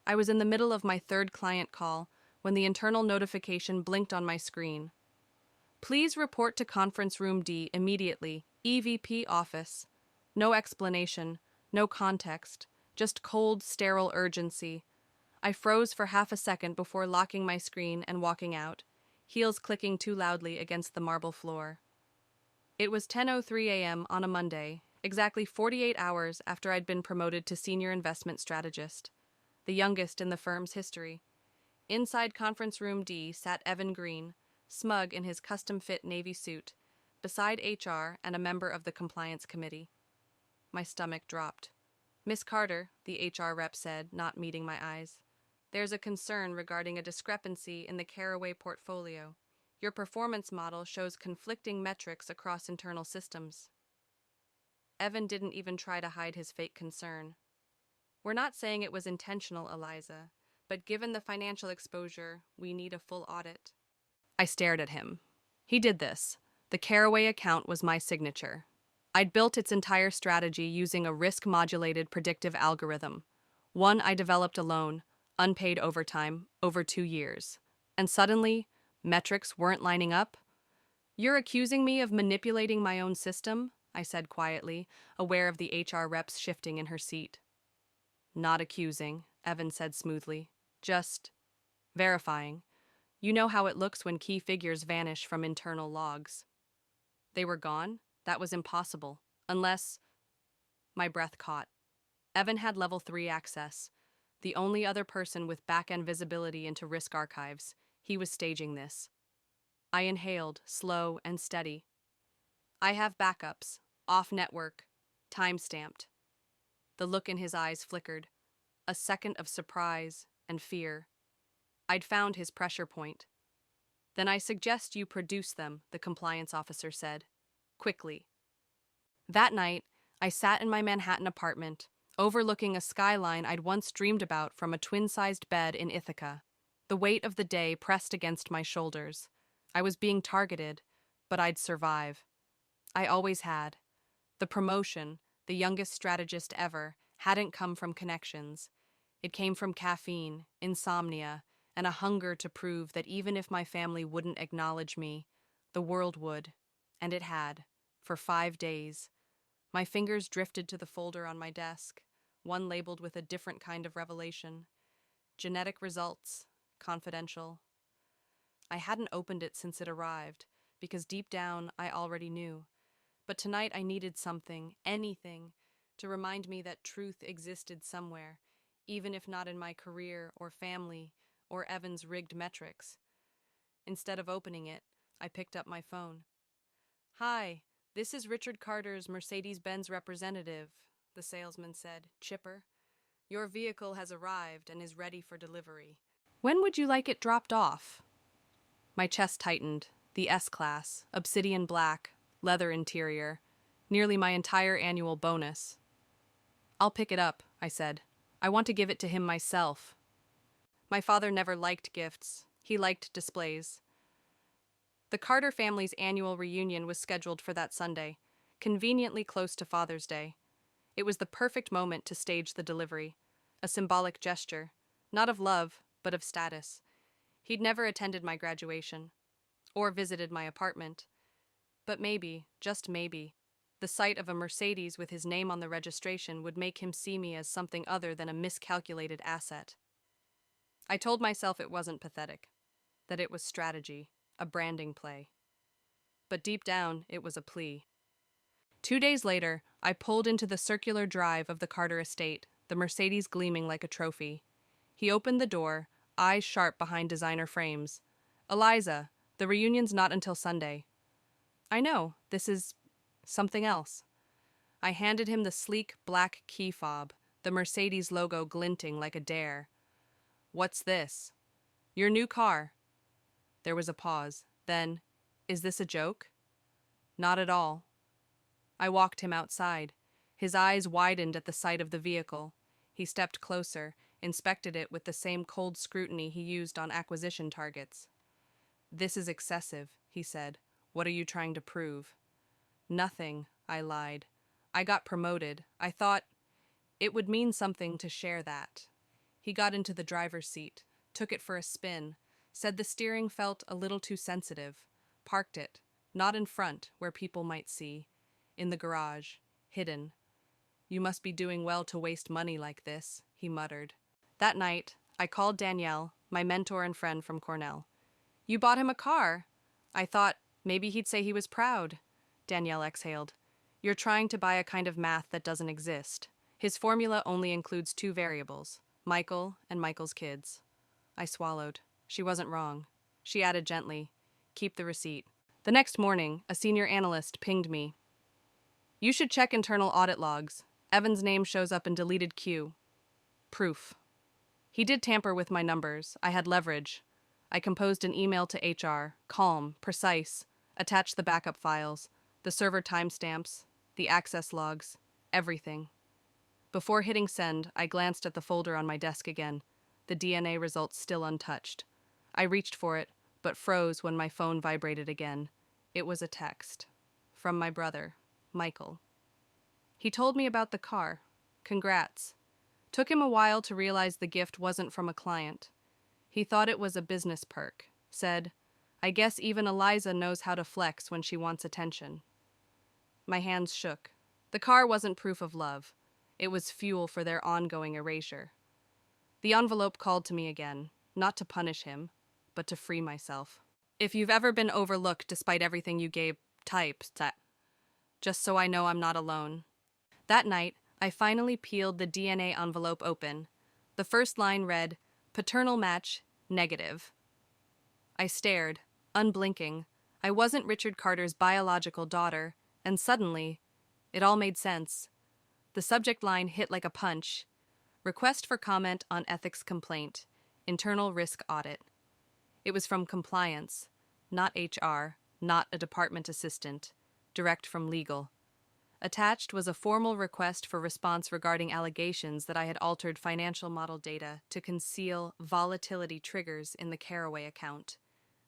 I was in the middle of my third client call when the internal notification blinked on my screen. Please report to Conference Room D immediately, EVP office. No explanation, no context, just cold, sterile urgency. I froze for half a second before locking my screen and walking out, heels clicking too loudly against the marble floor. It was 10:03 a.m. on a Monday, exactly 48 hours after I'd been promoted to senior investment strategist, the youngest in the firm's history. Inside Conference Room D sat Evan Green, smug in his custom-fit navy suit, beside HR and a member of the compliance committee. My stomach dropped. Miss Carter, the HR rep said, not meeting my eyes. There's a concern regarding a discrepancy in the Caraway portfolio. Your performance model shows conflicting metrics across internal systems. Evan didn't even try to hide his fake concern. We're not saying it was intentional, Eliza, but given the financial exposure, we need a full audit. I stared at him. He did this. The Caraway account was my signature. I'd built its entire strategy using a risk-modulated predictive algorithm, one I developed alone, unpaid overtime, over 2 years. And suddenly, metrics weren't lining up. You're accusing me of manipulating my own system? I said quietly, aware of the HR rep's shifting in her seat. Not accusing, Evan said smoothly. Just verifying. You know how it looks when key figures vanish from internal logs. They were gone? That was impossible. Unless... My breath caught. Evan had level 3 access, the only other person with back-end visibility into risk archives. He was staging this. I inhaled, slow and steady. I have backups, off-network, time-stamped. The look in his eyes flickered, a second of surprise and fear. I'd found his pressure point. Then I suggest you produce them, the compliance officer said. Quickly. That night, I sat in my Manhattan apartment, overlooking a skyline I'd once dreamed about from a twin-sized bed in Ithaca. The weight of the day pressed against my shoulders. I was being targeted, but I'd survive. I always had. The promotion, the youngest strategist ever, hadn't come from connections. It came from caffeine, insomnia, and a hunger to prove that even if my family wouldn't acknowledge me, the world would. And it had, for 5 days. My fingers drifted to the folder on my desk, one labeled with a different kind of revelation. Genetic results, confidential. I hadn't opened it since it arrived, because deep down I already knew. But tonight I needed something, anything, to remind me that truth existed somewhere, even if not in my career or family or Evan's rigged metrics. Instead of opening it, I picked up my phone. Hi, this is Richard Carter's Mercedes-Benz representative, the salesman said, chipper. Your vehicle has arrived and is ready for delivery. When would you like it dropped off? My chest tightened. The S-Class, obsidian black, leather interior, nearly my entire annual bonus. I'll pick it up, I said. I want to give it to him myself. My father never liked gifts. He liked displays. The Carter family's annual reunion was scheduled for that Sunday, conveniently close to Father's Day. It was the perfect moment to stage the delivery, a symbolic gesture, not of love, but of status. He'd never attended my graduation, or visited my apartment. But maybe, just maybe, the sight of a Mercedes with his name on the registration would make him see me as something other than a miscalculated asset. I told myself it wasn't pathetic, that it was strategy, a branding play. But deep down, it was a plea. 2 days later, I pulled into the circular drive of the Carter estate, the Mercedes gleaming like a trophy. He opened the door, eyes sharp behind designer frames. Eliza, the reunion's not until Sunday. I know, this is something else. I handed him the sleek black key fob, the Mercedes logo glinting like a dare. What's this? Your new car. There was a pause. Then, is this a joke? Not at all. I walked him outside. His eyes widened at the sight of the vehicle. He stepped closer, inspected it with the same cold scrutiny he used on acquisition targets. This is excessive, he said. What are you trying to prove? Nothing, I lied. I got promoted. I thought it would mean something to share that. He got into the driver's seat, took it for a spin, said the steering felt a little too sensitive, parked it, not in front, where people might see, in the garage, hidden. "You must be doing well to waste money like this," he muttered. That night, I called Danielle, my mentor and friend from Cornell. "You bought him a car." I thought maybe he'd say he was proud. Danielle exhaled. "You're trying to buy a kind of math that doesn't exist. His formula only includes two variables, Michael and Michael's kids." I swallowed. She wasn't wrong. She added gently, "Keep the receipt." The next morning, a senior analyst pinged me. "You should check internal audit logs. Evan's name shows up in deleted queue." Proof. He did tamper with my numbers. I had leverage. I composed an email to HR, calm, precise, attached the backup files, the server timestamps, the access logs, everything. Before hitting send, I glanced at the folder on my desk again, the DNA results still untouched. I reached for it, but froze when my phone vibrated again. It was a text. From my brother, Michael. He told me about the car. Congrats. Took him a while to realize the gift wasn't from a client. He thought it was a business perk. Said, "I guess even Eliza knows how to flex when she wants attention." My hands shook. The car wasn't proof of love. It was fuel for their ongoing erasure. The envelope called to me again, not to punish him, but to free myself. "If you've ever been overlooked despite everything you gave, type that. Just so I know I'm not alone." That night, I finally peeled the DNA envelope open. The first line read, "Paternal match, negative." I stared, unblinking. I wasn't Richard Carter's biological daughter, and suddenly, it all made sense. The subject line hit like a punch. Request for comment on ethics complaint. Internal risk audit. It was from compliance, not HR, not a department assistant, direct from legal. Attached was a formal request for response regarding allegations that I had altered financial model data to conceal volatility triggers in the Caraway account.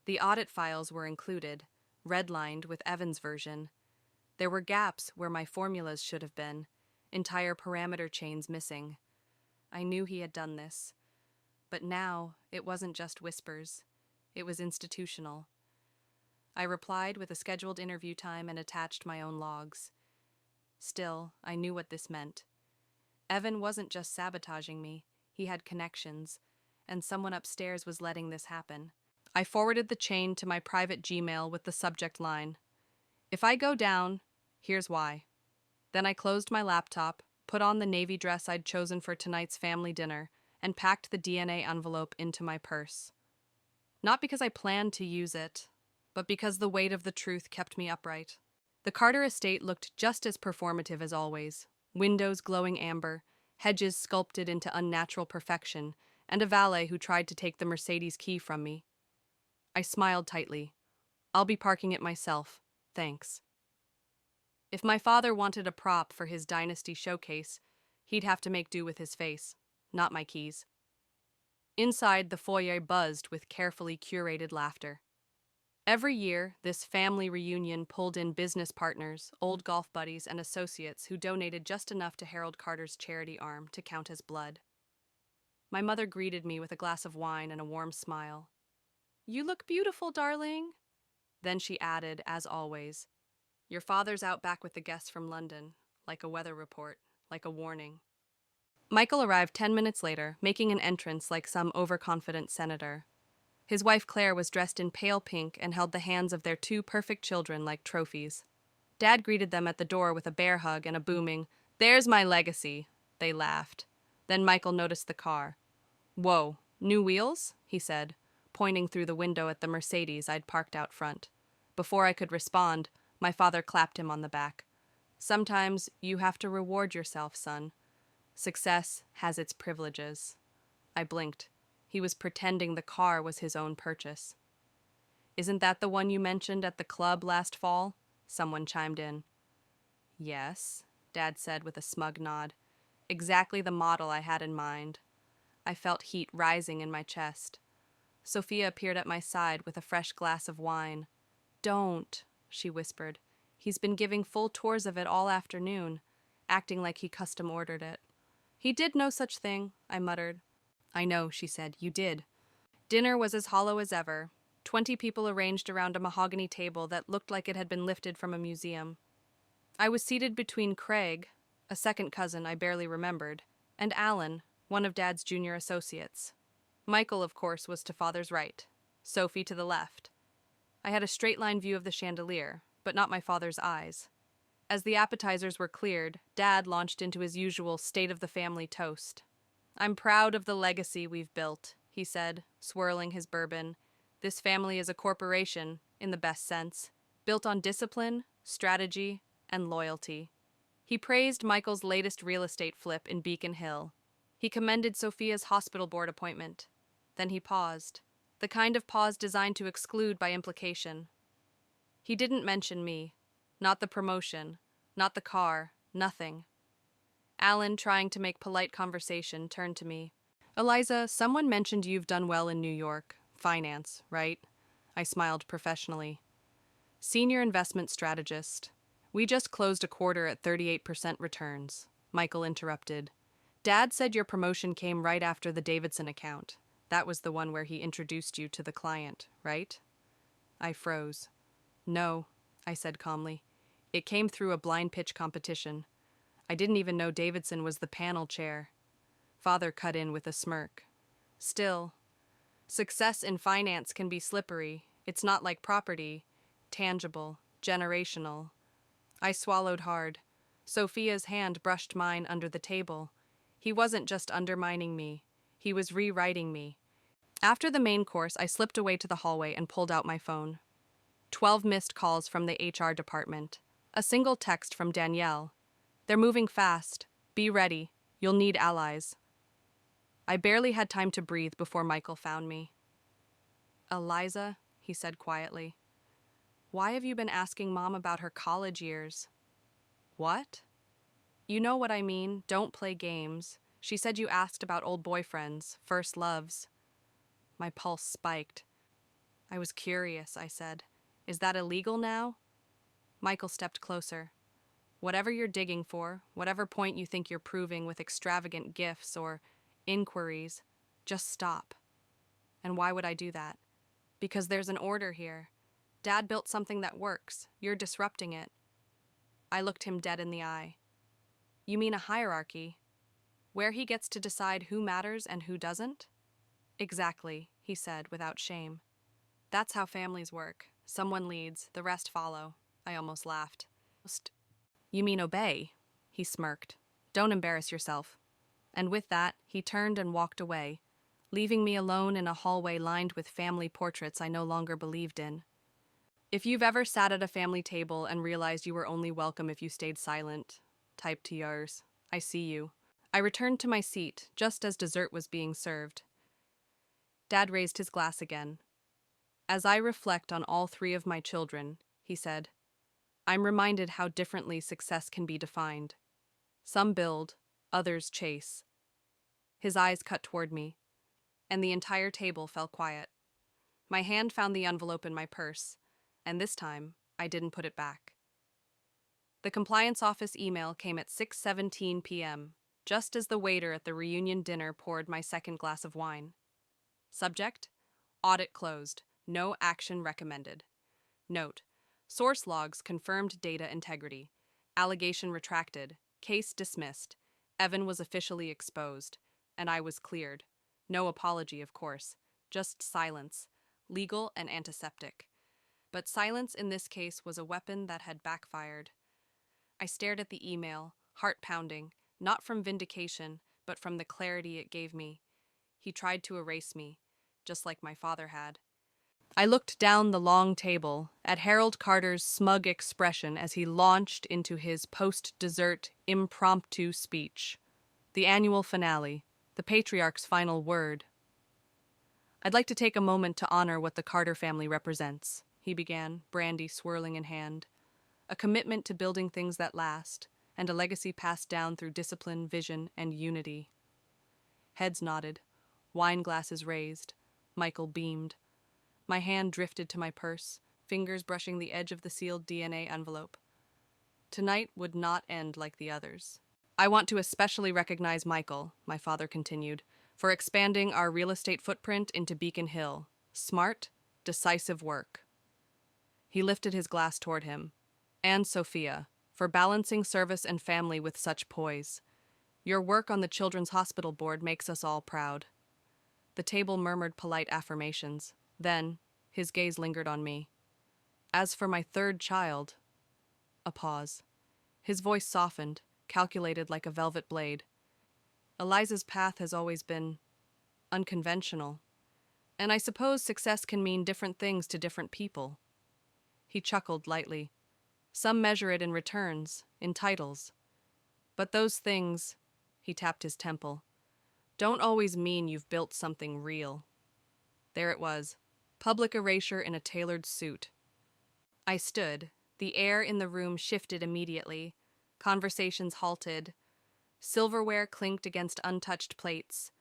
The audit files were included, redlined with Evan's version. There were gaps where my formulas should have been, entire parameter chains missing. I knew he had done this. But now, it wasn't just whispers. It was institutional. I replied with a scheduled interview time and attached my own logs. Still, I knew what this meant. Evan wasn't just sabotaging me, he had connections, and someone upstairs was letting this happen. I forwarded the chain to my private Gmail with the subject line, "If I go down, here's why." Then I closed my laptop, put on the navy dress I'd chosen for tonight's family dinner, and packed the DNA envelope into my purse. Not because I planned to use it, but because the weight of the truth kept me upright. The Carter estate looked just as performative as always. Windows glowing amber, hedges sculpted into unnatural perfection, and a valet who tried to take the Mercedes key from me. I smiled tightly. "I'll be parking it myself, thanks." If my father wanted a prop for his dynasty showcase, he'd have to make do with his face, not my keys. Inside, the foyer buzzed with carefully curated laughter. Every year, this family reunion pulled in business partners, old golf buddies, and associates who donated just enough to Harold Carter's charity arm to count as blood. My mother greeted me with a glass of wine and a warm smile. "You look beautiful, darling." Then she added, as always, "Your father's out back with the guests from London, like a weather report, like a warning." Michael arrived 10 minutes later, making an entrance like some overconfident senator. His wife Claire was dressed in pale pink and held the hands of their two perfect children like trophies. Dad greeted them at the door with a bear hug and a booming, "There's my legacy." They laughed. Then Michael noticed the car. "Whoa, new wheels?" he said, pointing through the window at the Mercedes I'd parked out front. Before I could respond, my father clapped him on the back. "Sometimes you have to reward yourself, son. Success has its privileges." I blinked. He was pretending the car was his own purchase. "Isn't that the one you mentioned at the club last fall?" Someone chimed in. "Yes," Dad said with a smug nod. "Exactly the model I had in mind." I felt heat rising in my chest. Sophia appeared at my side with a fresh glass of wine. "Don't," she whispered. "He's been giving full tours of it all afternoon, acting like he custom ordered it." "He did no such thing," I muttered. I know, she said. You did. Dinner was as hollow as ever. 20 people arranged around a mahogany table that looked like it had been lifted from a museum. I was seated between Craig, a second cousin I barely remembered, and Alan, one of Dad's junior associates. Michael, of course, was to Father's right, Sophie to the left. I had a straight-line view of the chandelier, but not my father's eyes. As the appetizers were cleared, Dad launched into his usual state-of-the-family toast. "I'm proud of the legacy we've built," he said, swirling his bourbon. "This family is a corporation, in the best sense, built on discipline, strategy, and loyalty." He praised Michael's latest real estate flip in Beacon Hill. He commended Sophia's hospital board appointment. Then he paused, the kind of pause designed to exclude by implication. He didn't mention me. Not the promotion, not the car, nothing. Alan, trying to make polite conversation, turned to me. "Eliza, someone mentioned you've done well in New York. Finance, right?" I smiled professionally. "Senior investment strategist. We just closed a quarter at 38% returns," Michael interrupted. "Dad said your promotion came right after the Davidson account. That was the one where he introduced you to the client, right?" I froze. "No," I said calmly. "It came through a blind pitch competition. I didn't even know Davidson was the panel chair." Father cut in with a smirk. "Still, success in finance can be slippery. It's not like property, tangible, generational." I swallowed hard. Sophia's hand brushed mine under the table. He wasn't just undermining me. He was rewriting me. After the main course, I slipped away to the hallway and pulled out my phone. 12 missed calls from the HR department. A single text from Danielle. "They're moving fast. Be ready. You'll need allies." I barely had time to breathe before Michael found me. "Eliza," he said quietly, "why have you been asking Mom about her college years?" "What?" "You know what I mean. Don't play games. She said you asked about old boyfriends, first loves." My pulse spiked. "I was curious," I said. "Is that illegal now?" Michael stepped closer. "Whatever you're digging for, whatever point you think you're proving with extravagant gifts or inquiries, just stop." "And why would I do that?" "Because there's an order here. Dad built something that works. You're disrupting it." I looked him dead in the eye. "You mean a hierarchy? Where he gets to decide who matters and who doesn't?" "Exactly," he said without shame. "That's how families work. Someone leads, the rest follow." I almost laughed. "You mean obey?" He smirked. "Don't embarrass yourself." And with that, he turned and walked away, leaving me alone in a hallway lined with family portraits I no longer believed in. If you've ever sat at a family table and realized you were only welcome if you stayed silent, type to yours. I see you. I returned to my seat just as dessert was being served. Dad raised his glass again. "As I reflect on all three of my children," he said, "I'm reminded how differently success can be defined. Some build, others chase." His eyes cut toward me, and the entire table fell quiet. My hand found the envelope in my purse, and this time, I didn't put it back. The compliance office email came at 6:17 p.m., just as the waiter at the reunion dinner poured my second glass of wine. Subject: Audit closed. No action recommended. Note: Source logs confirmed data integrity. Allegation retracted. Case dismissed. Evan was officially exposed, and I was cleared. No apology, of course. Just silence. Legal and antiseptic. But silence in this case was a weapon that had backfired. I stared at the email, heart pounding, not from vindication, but from the clarity it gave me. He tried to erase me, just like my father had. I looked down the long table at Harold Carter's smug expression as he launched into his post-dessert impromptu speech. The annual finale, the patriarch's final word. "I'd like to take a moment to honor what the Carter family represents," he began, brandy swirling in hand. "A commitment to building things that last, and a legacy passed down through discipline, vision, and unity." Heads nodded, wine glasses raised. Michael beamed. My hand drifted to my purse, fingers brushing the edge of the sealed DNA envelope. Tonight would not end like the others. "I want to especially recognize Michael," my father continued, for expanding our real estate footprint into Beacon Hill. Smart, decisive work. He lifted his glass toward him. And Sophia, for balancing service and family with such poise. Your work on the Children's Hospital Board makes us all proud. The table murmured polite affirmations. Then, his gaze lingered on me. As for my third child... A pause. His voice softened, calculated like a velvet blade. Eliza's path has always been unconventional, and I suppose success can mean different things to different people. He chuckled lightly. Some measure it in returns, in titles. But those things, he tapped his temple, don't always mean you've built something real. There it was, public erasure in a tailored suit. I stood. The air in the room shifted immediately. Conversations halted. Silverware clinked against untouched plates.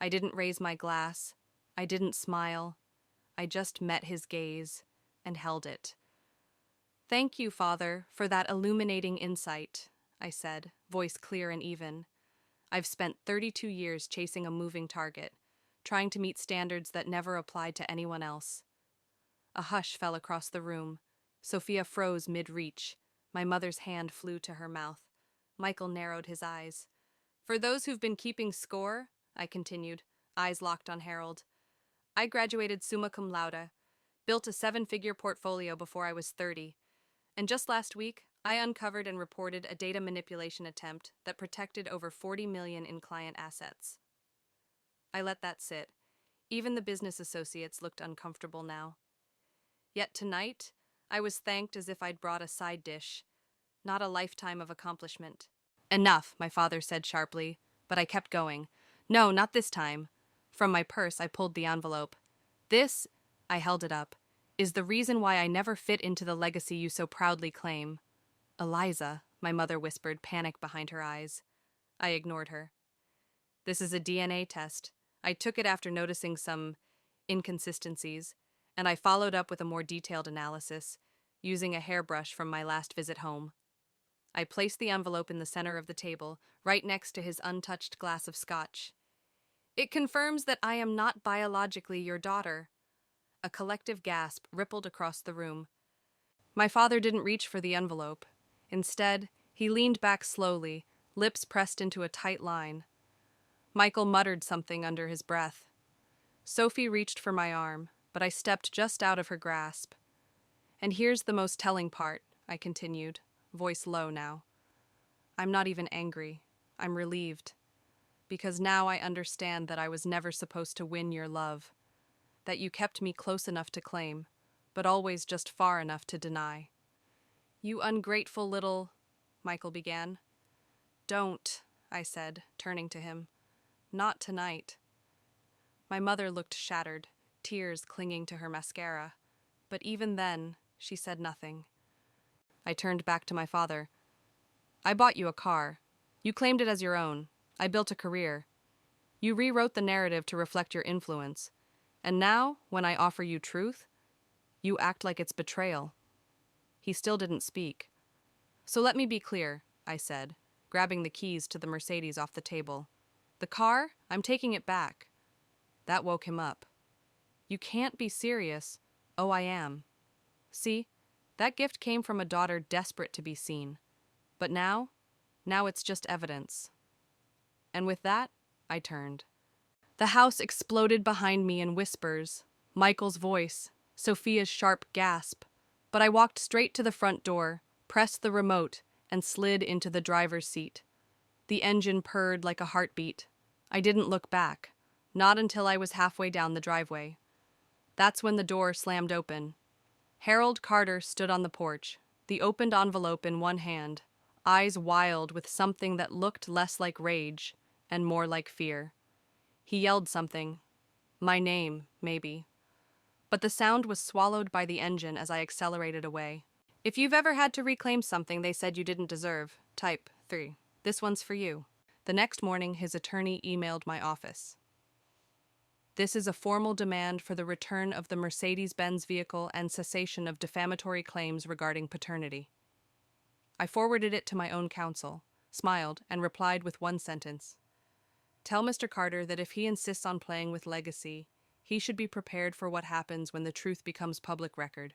I didn't raise my glass. I didn't smile. I just met his gaze and held it. Thank you, Father, for that illuminating insight, I said, voice clear and even. I've spent 32 years chasing a moving target, trying to meet standards that never applied to anyone else. A hush fell across the room. Sophia froze mid-reach. My mother's hand flew to her mouth. Michael narrowed his eyes. For those who've been keeping score, I continued, eyes locked on Harold, I graduated summa cum laude, built a 7-figure portfolio before I was 30, and just last week, I uncovered and reported a data manipulation attempt that protected over $40 million in client assets. I let that sit. Even the business associates looked uncomfortable now. Yet tonight, I was thanked as if I'd brought a side dish, not a lifetime of accomplishment. Enough, my father said sharply, but I kept going. No, not this time. From my purse, I pulled the envelope. This, I held it up, is the reason why I never fit into the legacy you so proudly claim. Eliza, my mother whispered, panic behind her eyes. I ignored her. This is a DNA test. I took it after noticing some inconsistencies, and I followed up with a more detailed analysis, using a hairbrush from my last visit home. I placed the envelope in the center of the table, right next to his untouched glass of scotch. It confirms that I am not biologically your daughter. A collective gasp rippled across the room. My father didn't reach for the envelope. Instead, he leaned back slowly, lips pressed into a tight line. Michael muttered something under his breath. Sophie reached for my arm, but I stepped just out of her grasp. And here's the most telling part, I continued, voice low now. I'm not even angry. I'm relieved. Because now I understand that I was never supposed to win your love. That you kept me close enough to claim, but always just far enough to deny. You ungrateful little... Michael began. Don't, I said, turning to him. Not tonight. My mother looked shattered, tears clinging to her mascara. But even then, she said nothing. I turned back to my father. I bought you a car. You claimed it as your own. I built a career. You rewrote the narrative to reflect your influence. And now, when I offer you truth, you act like it's betrayal. He still didn't speak. So let me be clear, I said, grabbing the keys to the Mercedes off the table. The car, I'm taking it back. That woke him up. You can't be serious. Oh, I am. See, that gift came from a daughter desperate to be seen. But now it's just evidence. And with that, I turned. The house exploded behind me in whispers, Michael's voice, Sophia's sharp gasp. But I walked straight to the front door, pressed the remote, and slid into the driver's seat. The engine purred like a heartbeat. I didn't look back, not until I was halfway down the driveway. That's when the door slammed open. Harold Carter stood on the porch, the opened envelope in one hand, eyes wild with something that looked less like rage and more like fear. He yelled something. My name, maybe. But the sound was swallowed by the engine as I accelerated away. If you've ever had to reclaim something they said you didn't deserve, type 3. This one's for you. The next morning, his attorney emailed my office. This is a formal demand for the return of the Mercedes-Benz vehicle and cessation of defamatory claims regarding paternity. I forwarded it to my own counsel, smiled, and replied with one sentence. Tell Mr. Carter that if he insists on playing with Legacy, he should be prepared for what happens when the truth becomes public record.